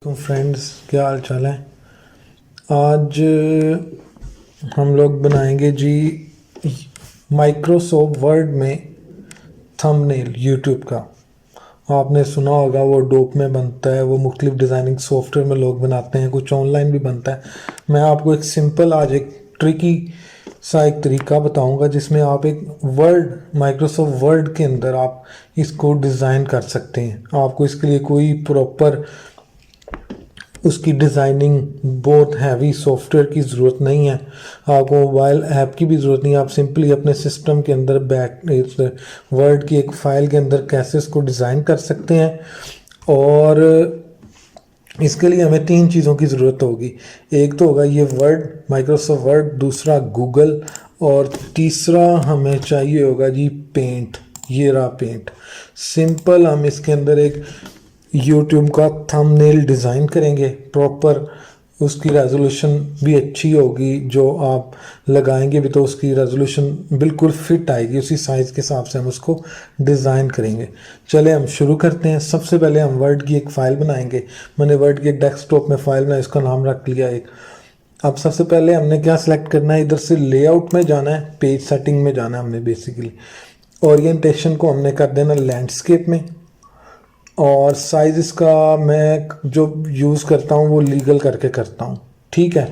तो फ्रेंड्स, क्या हाल चाल है। आज हम लोग बनाएंगे जी माइक्रोसॉफ्ट वर्ड में थंबनेल यूट्यूब का। आपने सुना होगा वो डोप में बनता है, वो मुख्तलिफ डिज़ाइनिंग सॉफ्टवेयर में लोग बनाते हैं, कुछ ऑनलाइन भी बनता है। मैं आपको एक सिंपल आज एक ट्रिकी सा एक तरीका बताऊंगा जिसमें आप एक वर्ड माइक्रोसॉफ्ट वर्ड के अंदर आप इसको डिज़ाइन कर सकते हैं। आपको इसके लिए कोई प्रॉपर उसकी डिज़ाइनिंग बहुत हैवी सॉफ्टवेयर की ज़रूरत नहीं है, आपको मोबाइल ऐप की भी ज़रूरत नहीं है। आप सिंपली अपने सिस्टम के अंदर बैठ वर्ड की एक फ़ाइल के अंदर कैसे इसको डिज़ाइन कर सकते हैं। और इसके लिए हमें तीन चीज़ों की ज़रूरत होगी। एक तो होगा ये वर्ड, माइक्रोसॉफ्ट वर्ड, दूसरा गूगल, और तीसरा हमें चाहिए होगा जी पेंट। ये रहा पेंट। सिंपल हम इसके अंदर एक यूट्यूब का थंबनेल डिज़ाइन करेंगे प्रॉपर। उसकी रेजोल्यूशन भी अच्छी होगी, जो आप लगाएंगे भी तो उसकी रेजोल्यूशन बिल्कुल फिट आएगी, उसी साइज़ के हिसाब से हम उसको डिज़ाइन करेंगे। चले हम शुरू करते हैं। सबसे पहले हम वर्ड की एक फ़ाइल बनाएंगे। मैंने वर्ड की एक डेस्कटॉप में फ़ाइल बनाई, इसका नाम रख लिया एक। अब सबसे पहले हमने क्या सिलेक्ट करना है, इधर से लेआउट में जाना है, पेज सेटिंग में जाना है हमने बेसिकली। ओरिएंटेशन को हमने कर देना लैंडस्केप में, और साइज इसका मैं जो यूज़ करता हूँ वो लीगल करके करता हूँ, ठीक है।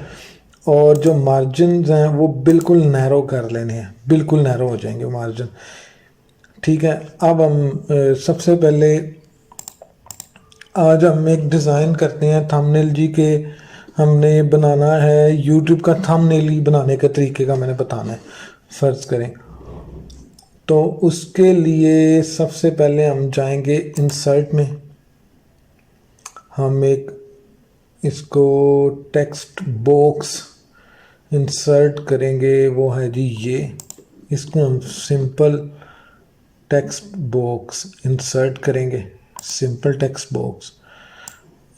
और जो मार्जिन हैं वो बिल्कुल नैरो कर लेने हैं, बिल्कुल नैरो हो जाएंगे मार्जिन, ठीक है। अब हम सबसे पहले आज हम एक डिज़ाइन करते हैं थंबनेल जी के। हमने बनाना है यूट्यूब का थंबनेल ही बनाने के तरीके का मैंने बताना है, फ़र्ज़ करें। तो उसके लिए सबसे पहले हम जाएंगे इंसर्ट में। हम एक इसको टेक्स्ट बॉक्स इंसर्ट करेंगे, वो है जी ये। इसको हम सिंपल टेक्स्ट बॉक्स इंसर्ट करेंगे, सिंपल टेक्स्ट बॉक्स।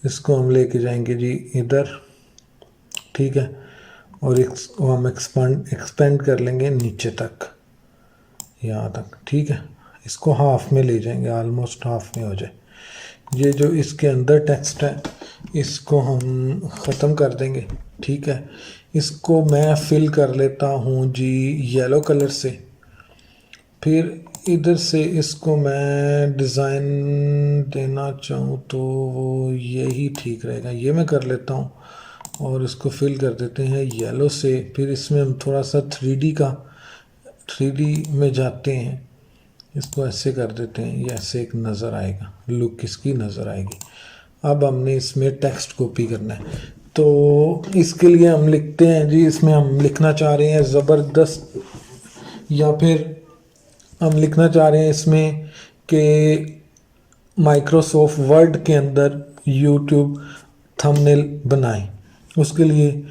इसको हम लेके जाएंगे जी इधर, ठीक है। और इसको हम एक्सपेंड कर लेंगे नीचे तक, यहाँ तक, ठीक है। इसको हाफ में ले जाएंगे, ऑलमोस्ट हाफ में हो जाए। ये जो इसके अंदर टेक्स्ट है इसको हम ख़त्म कर देंगे, ठीक है। इसको मैं फिल कर लेता हूँ जी येलो कलर से। फिर इधर से इसको मैं डिज़ाइन देना चाहूँ तो वो यही ठीक रहेगा, ये मैं कर लेता हूँ। और इसको फिल कर देते हैं येलो से। फिर इसमें हम थोड़ा सा 3D में जाते हैं, इसको ऐसे कर देते हैं, ये ऐसे एक नज़र आएगा, लुक इसकी नज़र आएगी। अब हमने इसमें टेक्स्ट कॉपी करना है, तो इसके लिए हम लिखते हैं जी, इसमें हम लिखना चाह रहे हैं ज़बरदस्त, या फिर हम लिखना चाह रहे हैं इसमें कि माइक्रोसॉफ्ट वर्ड के अंदर यूट्यूब थंबनेल बनाएं। उसके लिए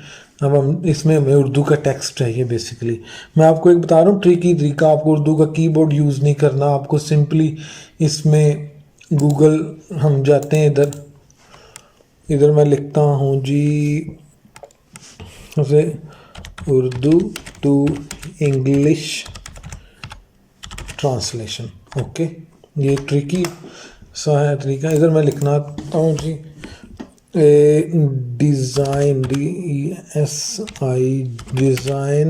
अब हम इसमें हमें उर्दू का टेक्स्ट चाहिए बेसिकली। मैं आपको एक बता रहा हूँ ट्रिकी तरीका, आपको उर्दू का कीबोर्ड यूज़ नहीं करना, आपको सिंपली इसमें गूगल हम जाते हैं, इधर इधर मैं लिखता हूँ जी उसे Urdu to English translation, okay. ये ट्रिकी सा है तरीका। इधर मैं लिखना हूँ जी design, DESI design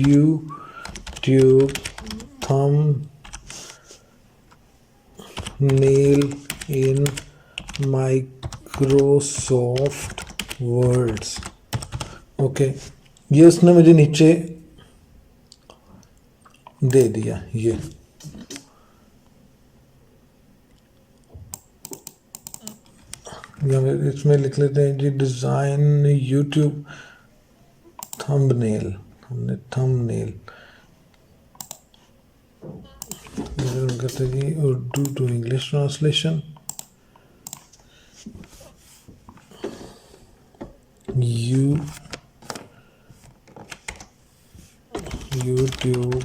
YouTube thumbnail in Microsoft words, okay. ये उसने मुझे नीचे दे दिया। ये या फिर इसमें लिख लेते हैं जी डिज़ाइन यूट्यूब थंबनेल। हमने थंबनेल करते हैं जी Urdu to English translation, YouTube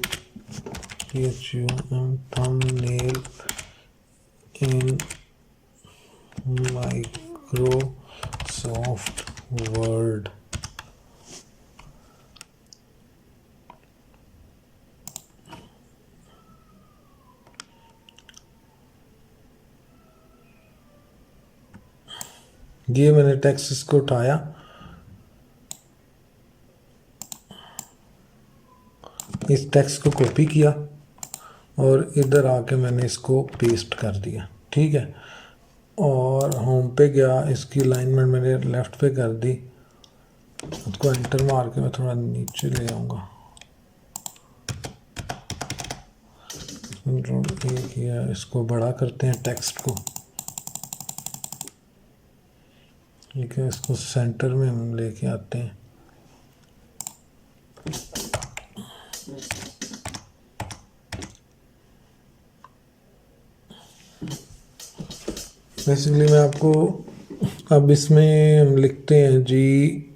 thumbnail in Microsoft word. ये मैंने टेक्स्ट इसको उठाया, इस टेक्स्ट को कॉपी किया और इधर आके मैंने इसको पेस्ट कर दिया। ठीक है, और होम पे गया, इसकी अलाइनमेंट मैंने लेफ़्ट पे कर दी, उसको एंटर मार के मैं थोड़ा नीचे ले आऊँगा, कंट्रोल ए किया, इसको बड़ा करते हैं टेक्स्ट को। ठीक है, इसको सेंटर में हम लेके आते हैं। बेसिकली मैं आपको अब इसमें हम लिखते हैं जी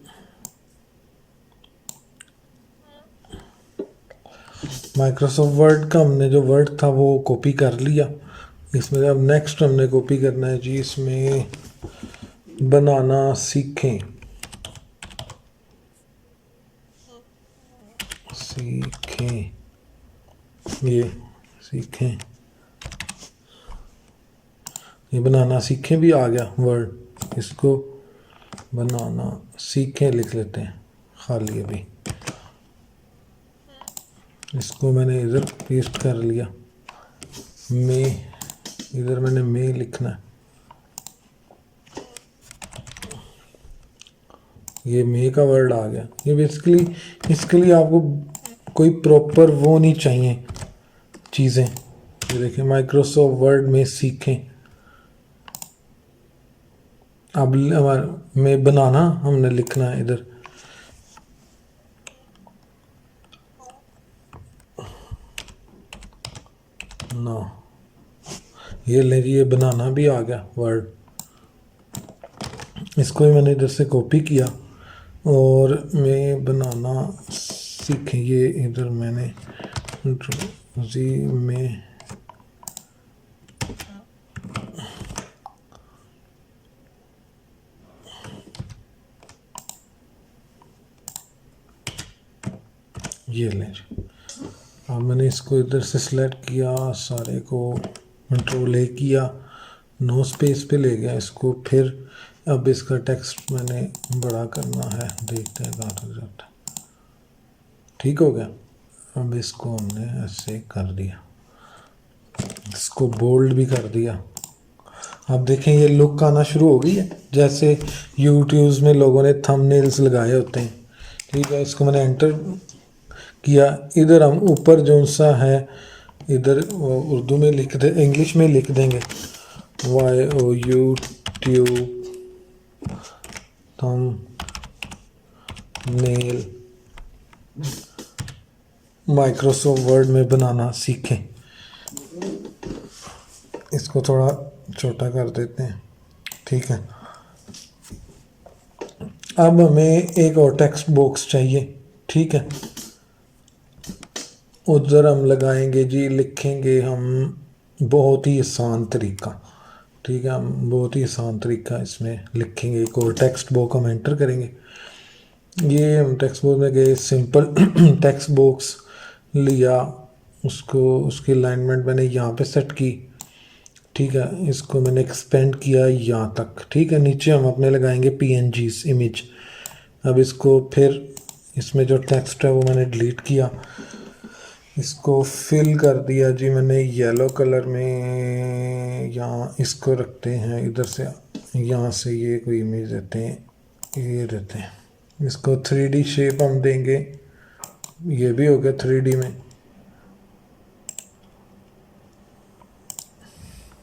माइक्रोसॉफ्ट वर्ड का, हमने जो वर्ड था वो कॉपी कर लिया। इसमें अब नेक्स्ट हमने कॉपी करना है जी, इसमें बनाना सीखें, ये सीखें, ये बनाना सीखें भी आ गया वर्ड, इसको बनाना सीखें लिख लेते हैं खाली अभी। इसको मैंने इधर पेस्ट कर लिया, इधर मैंने में लिखना है, ये मे का वर्ड आ गया। ये बेसिकली इसके लिए आपको कोई प्रॉपर वो नहीं चाहिए चीज़ें। ये देखिए माइक्रोसॉफ्ट वर्ड में सीखें, अब में बनाना हमने लिखना है इधर, ना ये ले, ये बनाना भी आ गया वर्ड। इसको ही मैंने इधर से कॉपी किया और मैं बनाना सीखें, ये इधर मैंने जी में ये लें। अब मैंने इसको इधर से सिलेक्ट किया, सारे को कंट्रोल ए किया, नो स्पेस पे ले गया इसको। फिर अब इसका टेक्स्ट मैंने बड़ा करना है, देखते हैं कहाँ तक जाता है। ठीक हो गया। अब इसको हमने ऐसे कर दिया, इसको बोल्ड भी कर दिया। अब देखें ये लुक आना शुरू हो गई है, जैसे यूट्यूब में लोगों ने थंबनेल्स लगाए होते हैं। ठीक है, इसको मैंने एंटर किया। इधर हम ऊपर जो सा है इधर उर्दू में लिख दे, इंग्लिश में लिख देंगे YouTube थंबनेल माइक्रोसॉफ्ट वर्ड में बनाना सीखें। इसको थोड़ा छोटा कर देते हैं। ठीक है, अब हमें एक और टेक्स्ट बॉक्स चाहिए। ठीक है, उधर हम लगाएंगे जी, लिखेंगे हम बहुत ही आसान तरीका। ठीक है, हम बहुत ही आसान तरीका इसमें लिखेंगे। एक और टेक्स्ट बॉक्स हम एंटर करेंगे। ये हम टेक्स्ट बॉक्स में गए, सिंपल टेक्स्ट बॉक्स लिया, उसको उसकी अलाइनमेंट मैंने यहाँ पे सेट की। ठीक है, इसको मैंने एक्सपेंड किया यहाँ तक। ठीक है, नीचे हम अपने लगाएंगे PNGs इमेज। अब इसको फिर इसमें जो टेक्स्ट है वो मैंने डिलीट किया, इसको फिल कर दिया जी मैंने येलो कलर में। यहाँ इसको रखते हैं, इधर से यहाँ से ये कोई इमेज देते हैं, ये देते हैं। इसको 3D शेप हम देंगे, ये भी हो गया 3D में।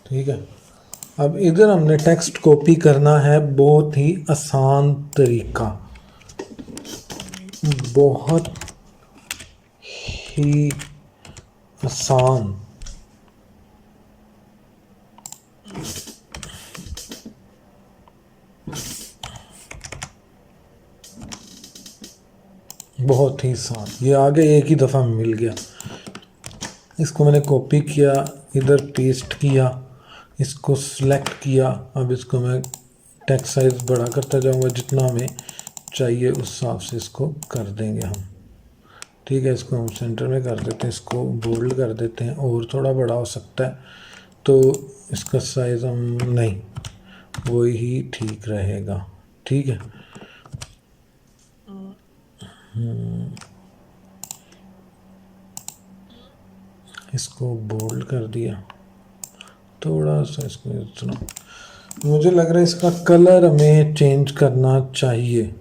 ठीक है, अब इधर हमने टेक्स्ट कॉपी करना है, बहुत ही आसान तरीका, बहुत ही आसान। बहुत ही आसान, ये आगे एक ही दफ़ा मिल गया। इसको मैंने कॉपी किया, इधर पेस्ट किया, इसको सिलेक्ट किया। अब इसको मैं टेक्स्ट साइज़ बड़ा करता जाऊंगा, जितना हमें चाहिए उस हिसाब से इसको कर देंगे हम। ठीक है, इसको हम सेंटर में कर देते हैं, इसको बोल्ड कर देते हैं, और थोड़ा बड़ा हो सकता है तो इसका साइज़ हम नहीं, वही ठीक रहेगा। ठीक है, इसको बोल्ड कर दिया थोड़ा सा, इसको इतना। मुझे लग रहा है इसका कलर हमें चेंज करना चाहिए,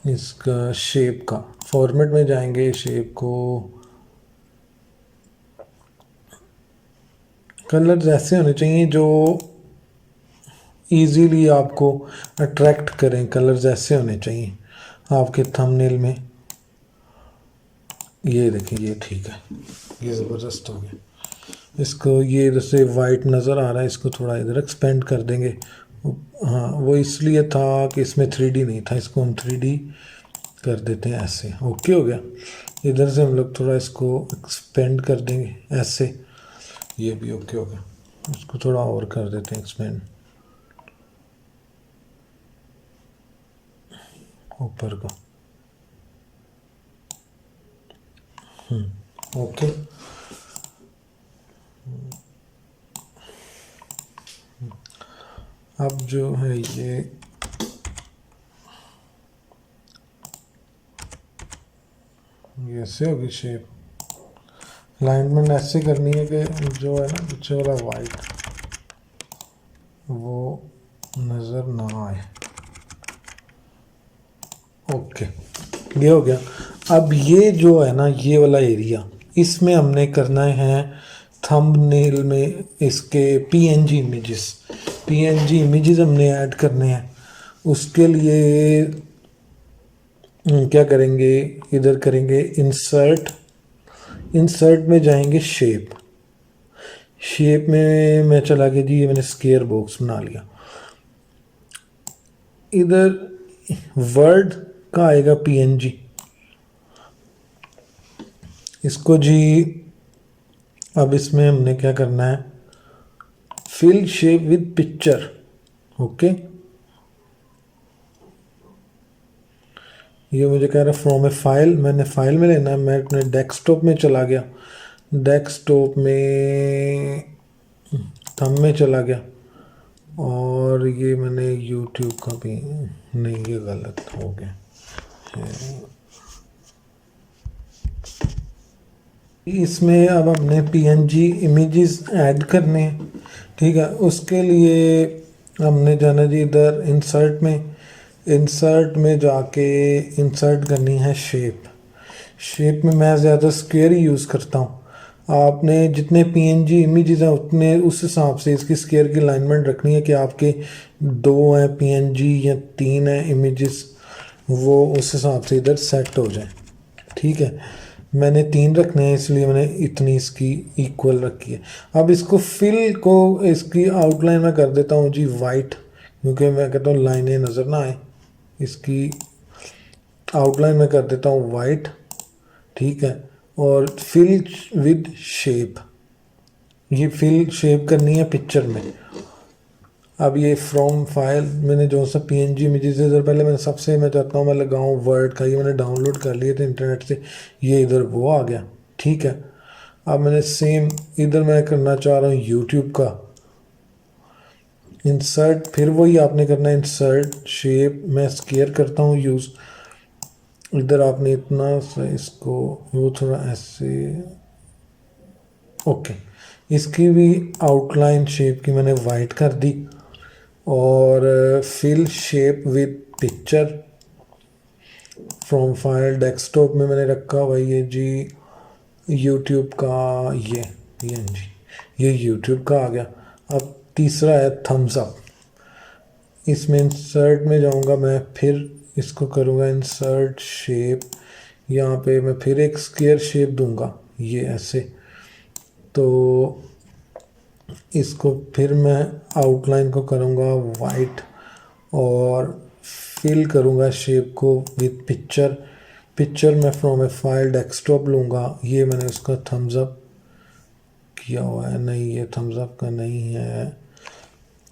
इसका शेप का। फॉर्मेट में जाएंगे, शेप को कलर्स ऐसे होने चाहिए जो इजीली आपको अट्रैक्ट करें। कलर्स ऐसे होने चाहिए आपके थंबनेल में। ये देखिए, ये ठीक है, ये ज़बरदस्त हो गया। इसको ये इधर से वाइट नज़र आ रहा है, इसको थोड़ा इधर एक्सपेंड कर देंगे। हाँ, वो इसलिए था कि इसमें 3D नहीं था, इसको हम 3D कर देते हैं ऐसे। ओके हो गया। इधर से हम लोग थोड़ा इसको एक्सपेंड कर देंगे ऐसे, ये भी ओके हो गया। इसको थोड़ा और कर देते हैं एक्सपेंड ऊपर को। ओके, अब जो है ये ऐसे होगी शेप। अलाइनमेंट ऐसे करनी है कि जो है ना पीछे वाला वाइट वो नज़र ना आए। ओके, ये हो गया। अब ये जो है ना, ये वाला एरिया, इसमें हमने करना है थंबनेल में इसके पीएनजी इमेजेस हमने ऐड करने हैं। उसके लिए क्या करेंगे, इधर करेंगे इंसर्ट में जाएंगे शेप में मैं चला गया जी, ये मैंने स्केयर बॉक्स बना लिया। इधर वर्ड का आएगा पीएनजी, इसको जी अब इसमें हमने क्या करना है, fill shape with picture. Okay, ये मुझे कह रहा है फ्रॉम ए फाइल, मैंने फाइल में लेना है। मैं अपने डेस्कटॉप में चला गया, डेस्कटॉप में थंब में चला गया, और ये मैंने यूट्यूब का भी नहीं, ये गलत हो गया। इसमें अब हमने पीएनजी इमेजेस ऐड करने हैं। ठीक है, उसके लिए हमने जाना जी इधर इंसर्ट में जाके इंसर्ट करनी है शेप में मैं ज़्यादा स्क्वायर ही यूज़ करता हूँ। आपने जितने पीएनजी इमेजेस हैं उतने उस हिसाब से इसकी स्क्वायर की अलाइनमेंट रखनी है कि आपके 2 हैं पीएनजी या 3 हैं इमेजेस, वो उस हिसाब से इधर सेट हो जाए। ठीक है, मैंने 3 रखने हैं इसलिए मैंने इतनी इसकी इक्वल रखी है। अब इसको फिल को इसकी आउटलाइन में कर देता हूँ जी वाइट, क्योंकि मैं कहता हूँ लाइनें नज़र ना आए। इसकी आउटलाइन में कर देता हूँ वाइट। ठीक है, और फिल विद शेप, ये फिल शेप करनी है पिक्चर में। अब ये फ्रॉम फाइल मैंने जो सा पीएनजी इमेजेस इधर पहले मैंने सबसे मैं चाहता हूँ मैं लगाऊँ वर्ड का, ये मैंने डाउनलोड कर लिए थे इंटरनेट से, ये इधर वो आ गया। ठीक है, अब मैंने सेम इधर मैं करना चाह रहा हूँ यूट्यूब का इंसर्ट, फिर वही आपने करना है इंसर्ट शेप, मैं स्केयर करता हूँ यूज़। इधर आपने इतना सा इसको वो थोड़ा ऐसे, ओके, इसकी भी आउटलाइन शेप की मैंने वाइट कर दी, और fill shape with picture from file desktop में मैंने रखा हुआ ये जी यूट्यूब का, ये पीएनजी, ये यूट्यूब का आ गया। अब तीसरा है थम्स अप, इसमें इंसर्ट में जाऊंगा मैं, फिर इसको करूँगा इंसर्ट शेप, यहाँ पे मैं फिर एक स्क्वायर शेप दूंगा ये ऐसे। तो इसको फिर मैं आउटलाइन को करूँगा वाइट, और फिल करूँगा शेप को विद पिक्चर में फ्रॉम ए फाइल डेस्कटॉप लूँगा। ये मैंने उसका थम्स अप किया हुआ है, नहीं ये थम्स अप का नहीं है।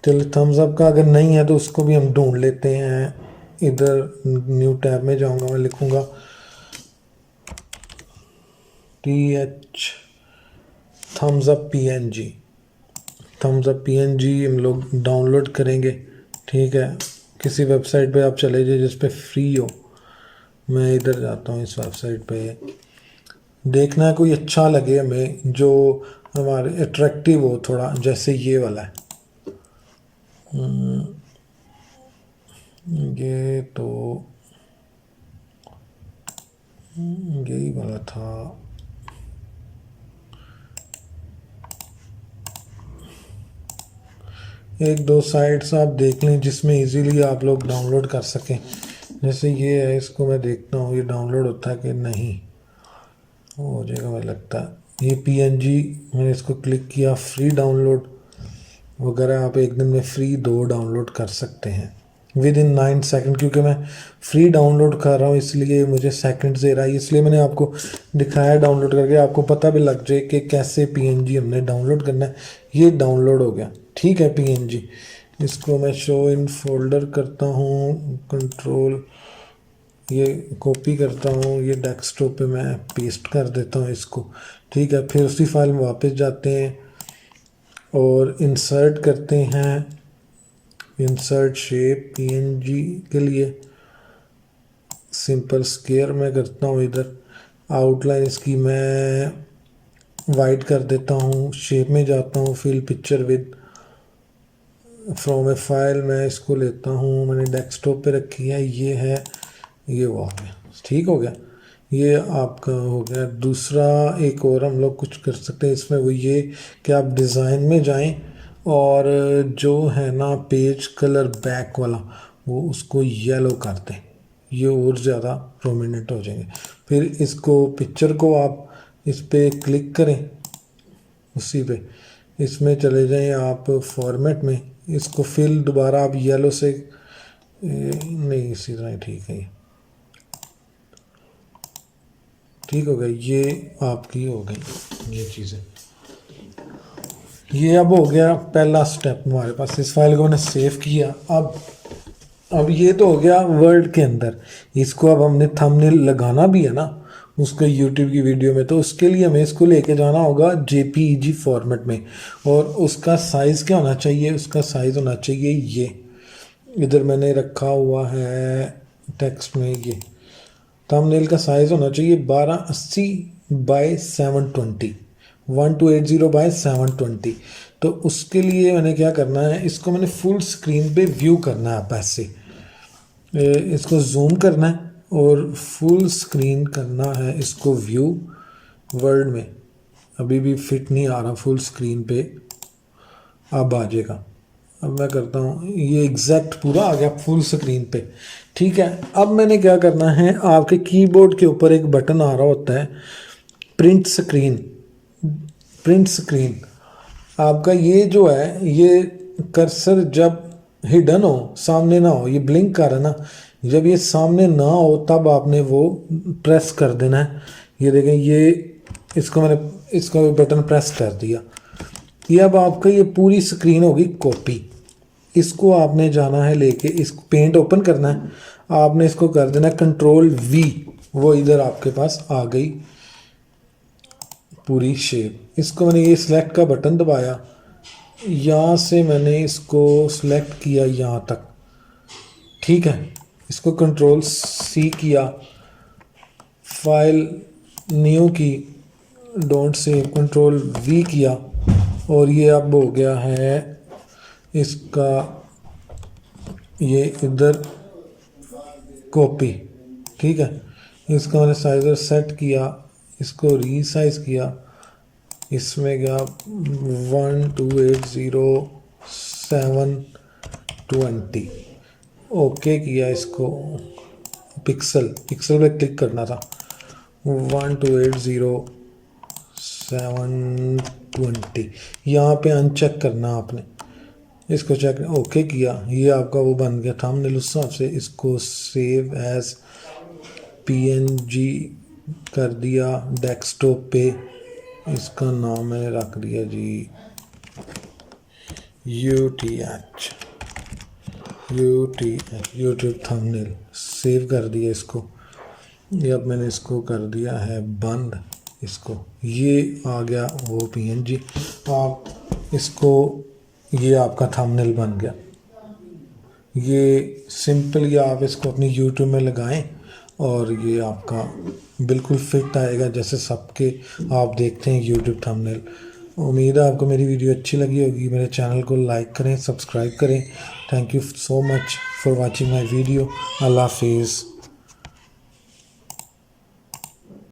चलिए थम्स अप का अगर नहीं है तो उसको भी हम ढूंढ लेते हैं। इधर न्यू टैब में जाऊंगा, मैं लिखूंगा TH thumbs up PNG। Thumbs up PNG हम लोग डाउनलोड करेंगे। ठीक है, किसी वेबसाइट पे आप चले जाइए जिस पे फ्री हो। मैं इधर जाता हूँ, इस वेबसाइट पे देखना है कोई अच्छा लगे हमें, जो हमारे अट्रैक्टिव हो थोड़ा, जैसे ये वाला है। ये तो यही वाला था। एक दो साइट्स आप देख लें जिसमें इजीली आप लोग डाउनलोड कर सकें। जैसे ये है, इसको मैं देखता हूँ ये डाउनलोड होता है कि नहीं। हो जाएगा मुझे लगता है। ये पीएनजी, मैंने इसको क्लिक किया, फ्री डाउनलोड वगैरह आप एक दिन में फ्री 2 डाउनलोड कर सकते हैं विद इन 9 सेकंड। क्योंकि मैं फ्री डाउनलोड कर रहा हूँ इसलिए मुझे सेकंड दे रहा है, इसलिए मैंने आपको दिखाया डाउनलोड करके, आपको पता भी लग जाए कि कैसे पीएनजी हमने डाउनलोड करना है। ये डाउनलोड हो गया, ठीक है पीएनजी। इसको मैं शो इन फोल्डर करता हूँ, कंट्रोल ये कॉपी करता हूँ, ये डेस्कटॉप पे मैं पेस्ट कर देता हूँ इसको। ठीक है, फिर उसी फाइल में वापस जाते हैं और इंसर्ट करते हैं। इंसर्ट शेप पीएनजी के लिए सिंपल स्क्वायर में करता हूँ। इधर आउटलाइन इसकी मैं वाइट कर देता हूँ। शेप में जाता हूँ, fill picture with from a file, मैं इसको लेता हूँ, मैंने डेस्कटॉप पे रखी है, ये है, ये वो हो गया, ठीक हो गया। ये आपका हो गया। दूसरा एक और हम लोग कुछ कर सकते हैं इसमें, वो ये कि आप डिज़ाइन में जाएं और जो है ना पेज कलर बैक वाला, वो उसको येलो कर दें, ये और ज़्यादा प्रोमिनेंट हो जाएंगे। फिर इसको पिक्चर को आप इस पर क्लिक करें, उसी पे इसमें चले जाएं आप फॉर्मेट में, इसको फिल दोबारा आप येलो से नहीं, इसी तरह ठीक है, ठीक हो गया। ये आपकी हो गई ये चीज़ें। ये अब हो गया पहला स्टेप हमारे पास। इस फाइल को मैंने सेव किया। अब ये तो हो गया वर्ड के अंदर। इसको अब हमने थंबनेल लगाना भी है ना उसको यूट्यूब की वीडियो में, तो उसके लिए हमें इसको लेके जाना होगा जेपीईजी फॉर्मेट में। और उसका साइज़ क्या होना चाहिए? उसका साइज़ होना चाहिए ये, इधर मैंने रखा हुआ है टेक्स्ट में, ये थंबनेल का साइज़ होना चाहिए 1280 बाय 720, 1280 बाय 720। तो उसके लिए मैंने क्या करना है, इसको मैंने फुल स्क्रीन पे व्यू करना है। आप ऐसे इसको जूम करना है और फुल स्क्रीन करना है इसको व्यू। वर्ड में अभी भी फिट नहीं आ रहा फुल स्क्रीन पे, अब आ जाएगा। अब मैं करता हूँ, ये एग्जैक्ट पूरा आ गया फुल स्क्रीन पे, ठीक है। अब मैंने क्या करना है, आपके कीबोर्ड के ऊपर एक बटन आ रहा होता है प्रिंट स्क्रीन। प्रिंट स्क्रीन आपका ये जो है, ये कर्सर जब हिडन हो, सामने ना हो, ये ब्लिंक कर रहा है ना, जब ये सामने ना हो तब आपने वो प्रेस कर देना है। ये देखें, ये इसको मैंने इसको बटन प्रेस कर दिया। ये अब आपका ये पूरी स्क्रीन होगी कॉपी। इसको आपने जाना है लेके, इसको पेंट ओपन करना है, आपने इसको कर देना कंट्रोल वी, वो इधर आपके पास आ गई पूरी शेप। इसको मैंने ये सिलेक्ट का बटन दबाया, यहाँ से मैंने इसको सिलेक्ट किया यहाँ तक, ठीक है। इसको कंट्रोल सी किया, फाइल न्यू की, डोंट सेव, कंट्रोल वी किया, और ये अब हो गया है इसका ये इधर कॉपी, ठीक है। इसका मैंने साइज़र सेट किया, इसको रीसाइज किया, इसमें गया 1280720, ओके किया। इसको पिक्सल पे क्लिक करना था, 1280720 यहाँ पे अनचेक करना आपने, इसको चेक ओके किया। ये आपका वो बन गया थंबनेल। उस हिसाब से इसको सेव एज पीएनजी कर दिया डेस्कटॉप पे। इसका नाम मैंने रख दिया जी UTH, यूट्यूब थंबनेल, सेव कर दिया इसको। ये अब मैंने इसको कर दिया है बंद इसको, ये आ गया वो पीएनजी। आप इसको, ये आपका थंबनेल बन गया। ये सिंपल, या आप इसको अपनी यूट्यूब में लगाएं और ये आपका बिल्कुल फिट आएगा जैसे सबके आप देखते हैं यूट्यूब थंबनेल। उम्मीद है आपको मेरी वीडियो अच्छी लगी होगी। मेरे चैनल को लाइक करें, सब्सक्राइब करें। Thank you so much for watching my video. अल्लाह हाफिज़।